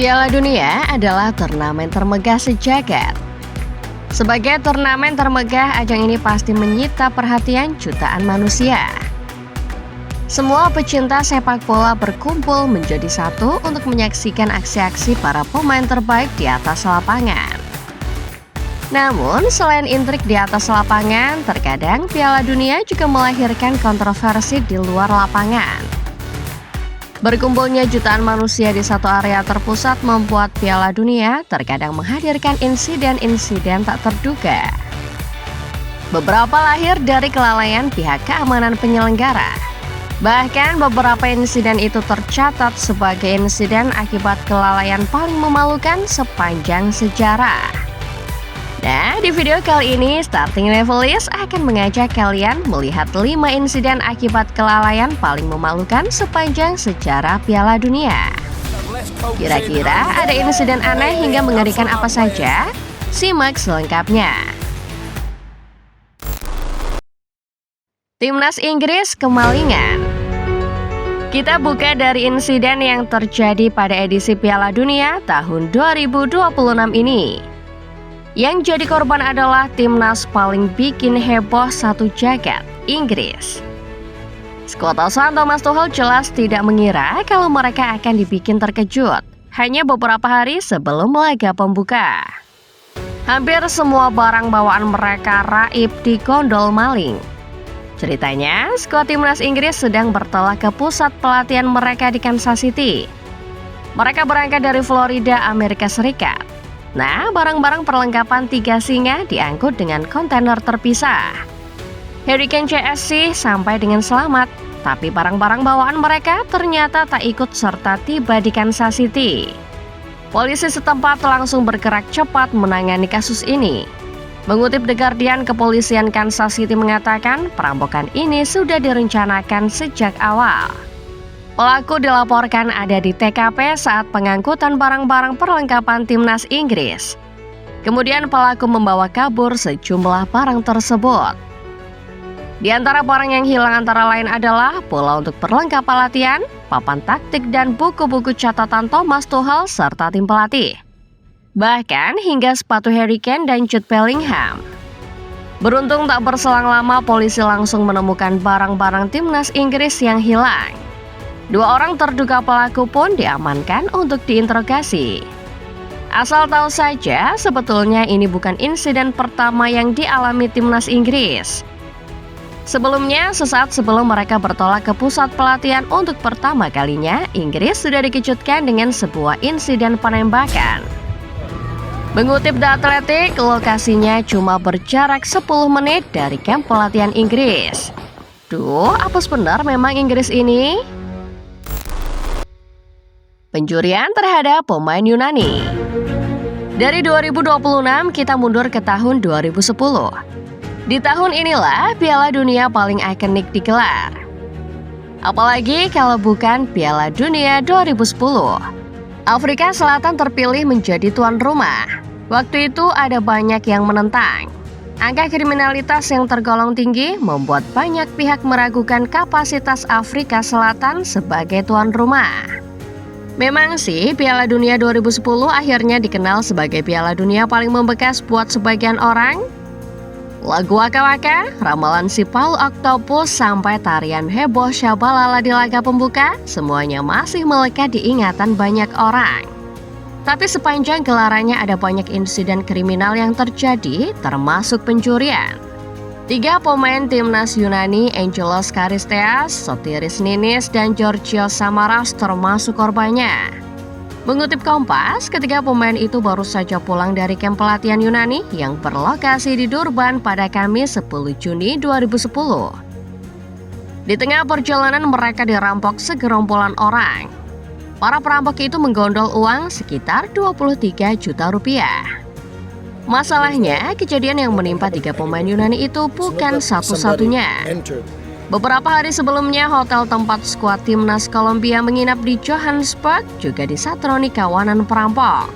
Piala Dunia adalah turnamen termegah sejagat. Sebagai turnamen termegah, ajang ini pasti menyita perhatian jutaan manusia. Semua pecinta sepak bola berkumpul menjadi satu untuk menyaksikan aksi-aksi para pemain terbaik di atas lapangan. Namun, selain intrik di atas lapangan, terkadang Piala Dunia juga melahirkan kontroversi di luar lapangan. Berkumpulnya jutaan manusia di satu area terpusat membuat Piala Dunia terkadang menghadirkan insiden-insiden tak terduga. Beberapa lahir dari kelalaian pihak keamanan penyelenggara. Bahkan beberapa insiden itu tercatat sebagai insiden akibat kelalaian paling memalukan sepanjang sejarah. Nah, di video kali ini, Starting Levelist akan mengajak kalian melihat 5 insiden akibat kelalaian paling memalukan sepanjang sejarah Piala Dunia. Kira-kira ada insiden aneh hingga mengerikan apa saja? Simak selengkapnya. Timnas Inggris kemalingan. Kita buka dari insiden yang terjadi pada edisi Piala Dunia tahun 2026 ini. Yang jadi korban adalah timnas paling bikin heboh satu jagat, Inggris. Skuad asuhan Thomas Tuchel jelas tidak mengira kalau mereka akan dibikin terkejut hanya beberapa hari sebelum laga pembuka. Hampir semua barang bawaan mereka raib di gondol maling. Ceritanya, skuad timnas Inggris sedang bertolak ke pusat pelatihan mereka di Kansas City. Mereka berangkat dari Florida, Amerika Serikat. Nah, barang-barang perlengkapan 3 singa diangkut dengan kontainer terpisah. Hurricane CSC sampai dengan selamat, tapi barang-barang bawaan mereka ternyata tak ikut serta tiba di Kansas City. Polisi setempat langsung bergerak cepat menangani kasus ini. Mengutip The Guardian, kepolisian Kansas City mengatakan perampokan ini sudah direncanakan sejak awal. Pelaku dilaporkan ada di TKP saat pengangkutan barang-barang perlengkapan timnas Inggris. Kemudian pelaku membawa kabur sejumlah barang tersebut. Di antara barang yang hilang antara lain adalah bola untuk perlengkapan latihan, papan taktik dan buku-buku catatan Thomas Tuchel serta tim pelatih. Bahkan hingga sepatu Harry Kane dan Jude Bellingham. Beruntung tak berselang lama polisi langsung menemukan barang-barang timnas Inggris yang hilang. 2 orang terduga pelaku pun diamankan untuk diinterogasi. Asal tahu saja, sebetulnya ini bukan insiden pertama yang dialami timnas Inggris. Sebelumnya, sesaat sebelum mereka bertolak ke pusat pelatihan untuk pertama kalinya, Inggris sudah dikejutkan dengan sebuah insiden penembakan. Mengutip The Athletic, lokasinya cuma berjarak 10 menit dari kamp pelatihan Inggris. Duh, apes benar memang Inggris ini. Pencurian terhadap pemain Yunani. Dari 2026 kita mundur ke tahun 2010. Di tahun inilah Piala Dunia paling ikonik digelar. Apalagi kalau bukan Piala Dunia 2010. Afrika Selatan terpilih menjadi tuan rumah. Waktu itu ada banyak yang menentang. Angka kriminalitas yang tergolong tinggi membuat banyak pihak meragukan kapasitas Afrika Selatan sebagai tuan rumah. Memang sih, Piala Dunia 2010 akhirnya dikenal sebagai Piala Dunia paling membekas buat sebagian orang. Lagu Waka Waka, ramalan si Paul Octopus, sampai tarian heboh Syabalala di laga pembuka, semuanya masih melekat di ingatan banyak orang. Tapi sepanjang gelarannya ada banyak insiden kriminal yang terjadi, termasuk pencurian. 3 pemain timnas Yunani, Angelos Charisteas, Sotiris Ninis, dan Georgios Samaras termasuk korbannya. Mengutip Kompas, ketiga pemain itu baru saja pulang dari kamp pelatihan Yunani yang berlokasi di Durban pada Kamis 10 Juni 2010. Di tengah perjalanan mereka dirampok segerombolan orang. Para perampok itu menggondol uang sekitar 23 juta rupiah. Masalahnya, kejadian yang menimpa 3 pemain Yunani itu bukan satu-satunya. Beberapa hari sebelumnya, hotel tempat skuad timnas Kolombia menginap di Johannesburg juga disatroni kawanan perampok.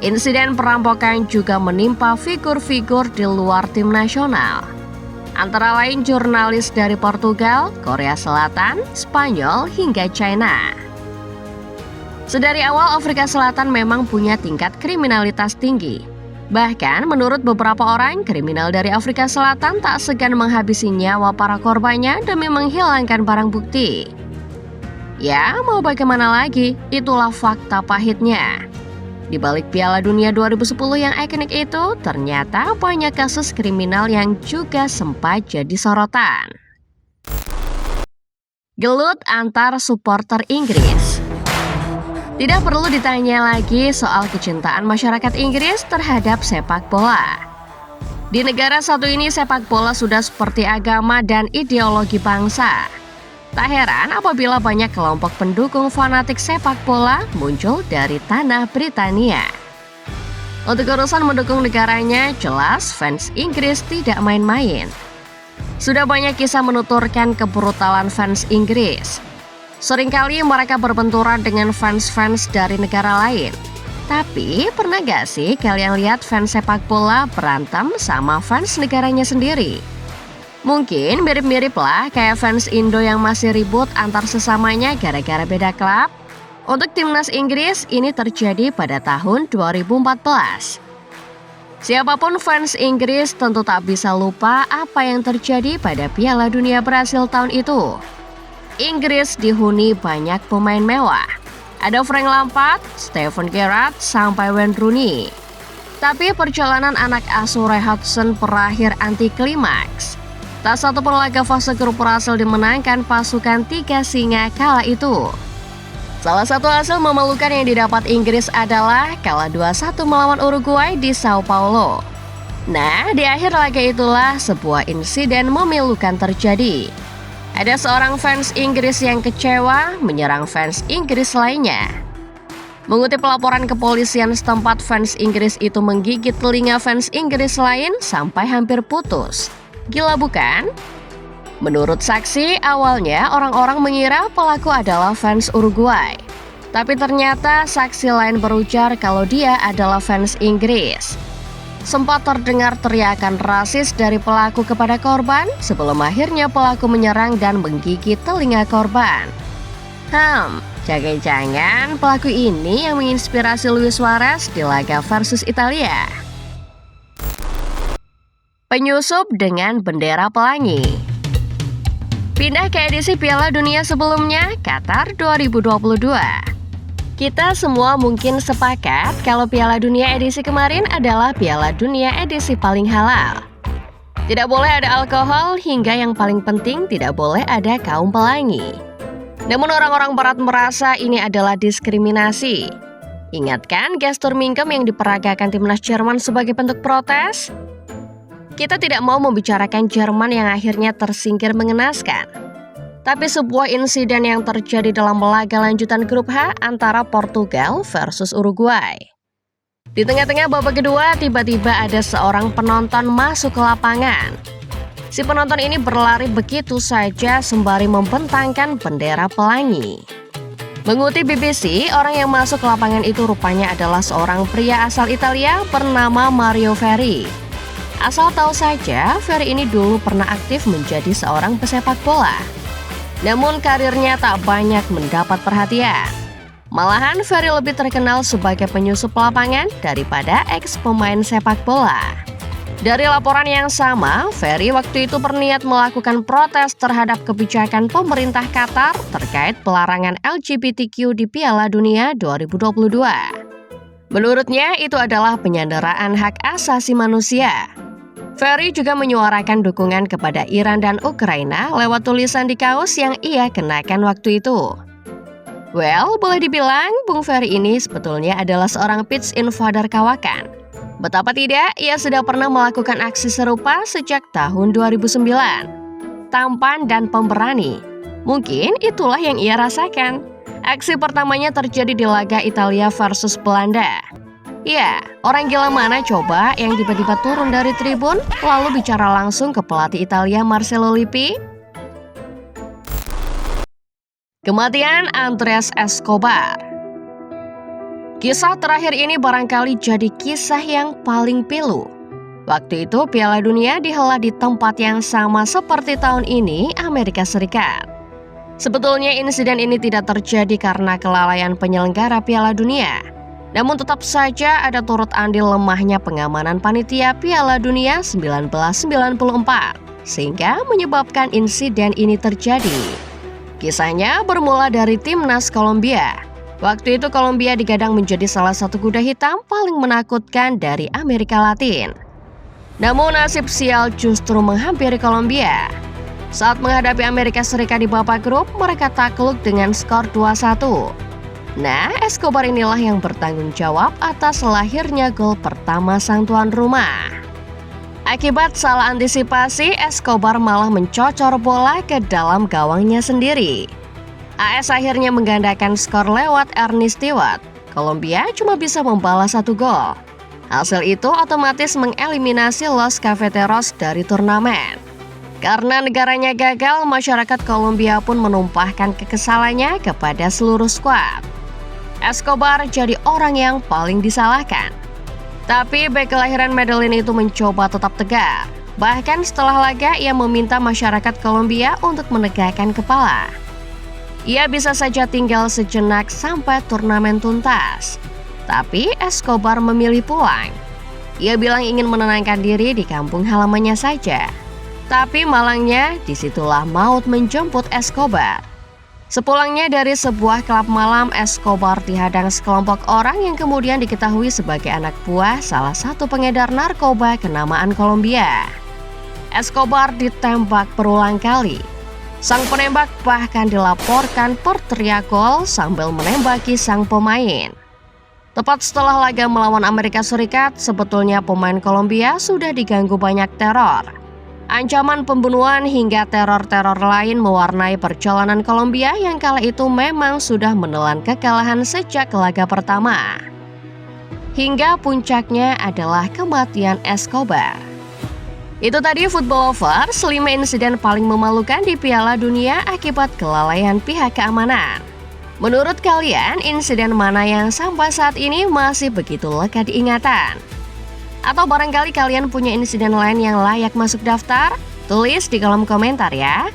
Insiden perampokan juga menimpa figur-figur di luar tim nasional. Antara lain jurnalis dari Portugal, Korea Selatan, Spanyol, hingga China. Sedari awal Afrika Selatan memang punya tingkat kriminalitas tinggi. Bahkan menurut beberapa orang, kriminal dari Afrika Selatan tak segan menghabisi nyawa para korbannya demi menghilangkan barang bukti. Ya, mau bagaimana lagi, itulah fakta pahitnya. Di balik Piala Dunia 2010 yang ikonik itu, ternyata banyak kasus kriminal yang juga sempat jadi sorotan. Gelut antar supporter Inggris. Tidak perlu ditanya lagi soal kecintaan masyarakat Inggris terhadap sepak bola. Di negara satu ini sepak bola sudah seperti agama dan ideologi bangsa. Tak heran apabila banyak kelompok pendukung fanatik sepak bola muncul dari tanah Britania. Untuk urusan mendukung negaranya, jelas fans Inggris tidak main-main. Sudah banyak kisah menuturkan kebrutalan fans Inggris. Seringkali mereka berbenturan dengan fans-fans dari negara lain. Tapi pernah gak sih kalian lihat fans sepak bola berantem sama fans negaranya sendiri? Mungkin mirip-mirip lah kayak fans Indo yang masih ribut antar sesamanya gara-gara beda klub. Untuk timnas Inggris ini terjadi pada tahun 2014. Siapapun fans Inggris tentu tak bisa lupa apa yang terjadi pada Piala Dunia Brasil tahun itu. Inggris dihuni banyak pemain mewah. Ada Frank Lampard, Steven Gerrard, sampai Wayne Rooney. Tapi perjalanan anak asuh Roy Hodgson berakhir anti klimaks. Tak satu pun laga fase grup berhasil dimenangkan pasukan tiga singa kala itu. Salah satu hasil memalukan yang didapat Inggris adalah kalah 2-1 melawan Uruguay di Sao Paulo. Nah, di akhir laga itulah sebuah insiden memilukan terjadi. Ada seorang fans Inggris yang kecewa menyerang fans Inggris lainnya. Mengutip laporan kepolisian setempat, fans Inggris itu menggigit telinga fans Inggris lain sampai hampir putus. Gila bukan? Menurut saksi, awalnya orang-orang mengira pelaku adalah fans Uruguay. Tapi ternyata saksi lain berujar kalau dia adalah fans Inggris. Sempat terdengar teriakan rasis dari pelaku kepada korban sebelum akhirnya pelaku menyerang dan menggigit telinga korban. Jangan-jangan pelaku ini yang menginspirasi Luis Suarez di laga versus Italia. Penyusup dengan bendera pelangi. Pindah ke edisi Piala Dunia sebelumnya, Qatar 2022. Kita semua mungkin sepakat kalau Piala Dunia edisi kemarin adalah Piala Dunia edisi paling halal. Tidak boleh ada alkohol, hingga yang paling penting tidak boleh ada kaum pelangi. Namun orang-orang barat merasa ini adalah diskriminasi. Ingat kan gestur mingkem yang diperagakan timnas Jerman sebagai bentuk protes? Kita tidak mau membicarakan Jerman yang akhirnya tersingkir mengenaskan. Tapi sebuah insiden yang terjadi dalam laga lanjutan grup H antara Portugal versus Uruguay. Di tengah-tengah babak kedua, tiba-tiba ada seorang penonton masuk ke lapangan. Si penonton ini berlari begitu saja sembari membentangkan bendera pelangi. Mengutip BBC, orang yang masuk ke lapangan itu rupanya adalah seorang pria asal Italia bernama Mario Ferri. Asal tahu saja, Ferry ini dulu pernah aktif menjadi seorang pesepak bola. Namun karirnya tak banyak mendapat perhatian. Malahan Ferry lebih terkenal sebagai penyusup lapangan daripada ex-pemain sepak bola. Dari laporan yang sama, Ferry waktu itu berniat melakukan protes terhadap kebijakan pemerintah Qatar terkait pelarangan LGBTQ di Piala Dunia 2022. Menurutnya itu adalah penyanderaan hak asasi manusia. Ferry juga menyuarakan dukungan kepada Iran dan Ukraina lewat tulisan di kaos yang ia kenakan waktu itu. Well, boleh dibilang Bung Ferry ini sebetulnya adalah seorang pitch invader kawakan. Betapa tidak, ia sudah pernah melakukan aksi serupa sejak tahun 2009. Tampan dan pemberani. Mungkin itulah yang ia rasakan. Aksi pertamanya terjadi di laga Italia versus Belanda. Ya, orang gila mana coba yang tiba-tiba turun dari tribun lalu bicara langsung ke pelatih Italia Marcelo Lippi? Kematian Andres Escobar. Kisah terakhir ini barangkali jadi kisah yang paling pilu. Waktu itu Piala Dunia dihelat di tempat yang sama seperti tahun ini, Amerika Serikat. Sebetulnya insiden ini tidak terjadi karena kelalaian penyelenggara Piala Dunia. Namun tetap saja ada turut andil lemahnya pengamanan panitia Piala Dunia 1994, sehingga menyebabkan insiden ini terjadi. Kisahnya bermula dari timnas Kolombia. Waktu itu Kolombia digadang menjadi salah satu kuda hitam paling menakutkan dari Amerika Latin. Namun nasib sial justru menghampiri Kolombia. Saat menghadapi Amerika Serikat di babak grup, mereka takluk dengan skor 2-1. Nah, Escobar inilah yang bertanggung jawab atas lahirnya gol pertama sang tuan rumah. Akibat salah antisipasi, Escobar malah mencocor bola ke dalam gawangnya sendiri. AS akhirnya menggandakan skor lewat Ernie Stewart. Kolombia cuma bisa membalas 1 gol. Hasil itu otomatis mengeliminasi Los Cafeteros dari turnamen. Karena negaranya gagal, masyarakat Kolombia pun menumpahkan kekesalannya kepada seluruh skuad. Escobar jadi orang yang paling disalahkan. Tapi bek kelahiran Medellin itu mencoba tetap tegar. Bahkan setelah laga, ia meminta masyarakat Kolombia untuk menegakkan kepala. Ia bisa saja tinggal sejenak sampai turnamen tuntas. Tapi Escobar memilih pulang. Ia bilang ingin menenangkan diri di kampung halamannya saja. Tapi malangnya, disitulah maut menjemput Escobar. Sepulangnya dari sebuah klub malam, Escobar dihadang sekelompok orang yang kemudian diketahui sebagai anak buah salah satu pengedar narkoba kenamaan Kolombia. Escobar ditembak berulang kali. Sang penembak bahkan dilaporkan berteriak gol sambil menembaki sang pemain. Tepat setelah laga melawan Amerika Serikat, sebetulnya pemain Kolombia sudah diganggu banyak teror. Ancaman pembunuhan hingga teror-teror lain mewarnai perjalanan Kolombia yang kala itu memang sudah menelan kekalahan sejak laga pertama. Hingga puncaknya adalah kematian Escobar. Itu tadi Football Lovers, 5 insiden paling memalukan di Piala Dunia akibat kelalaian pihak keamanan. Menurut kalian, insiden mana yang sampai saat ini masih begitu lekat diingatan? Atau barangkali kalian punya insiden lain yang layak masuk daftar? Tulis di kolom komentar ya.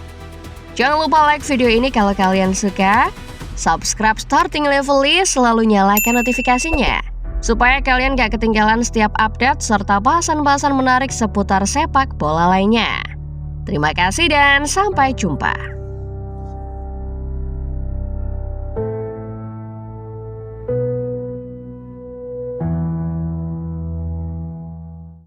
Jangan lupa like video ini kalau kalian suka. Subscribe Starting Level List, selalu nyalakan notifikasinya supaya kalian gak ketinggalan setiap update serta bahasan-bahasan menarik seputar sepak bola lainnya. Terima kasih dan sampai jumpa.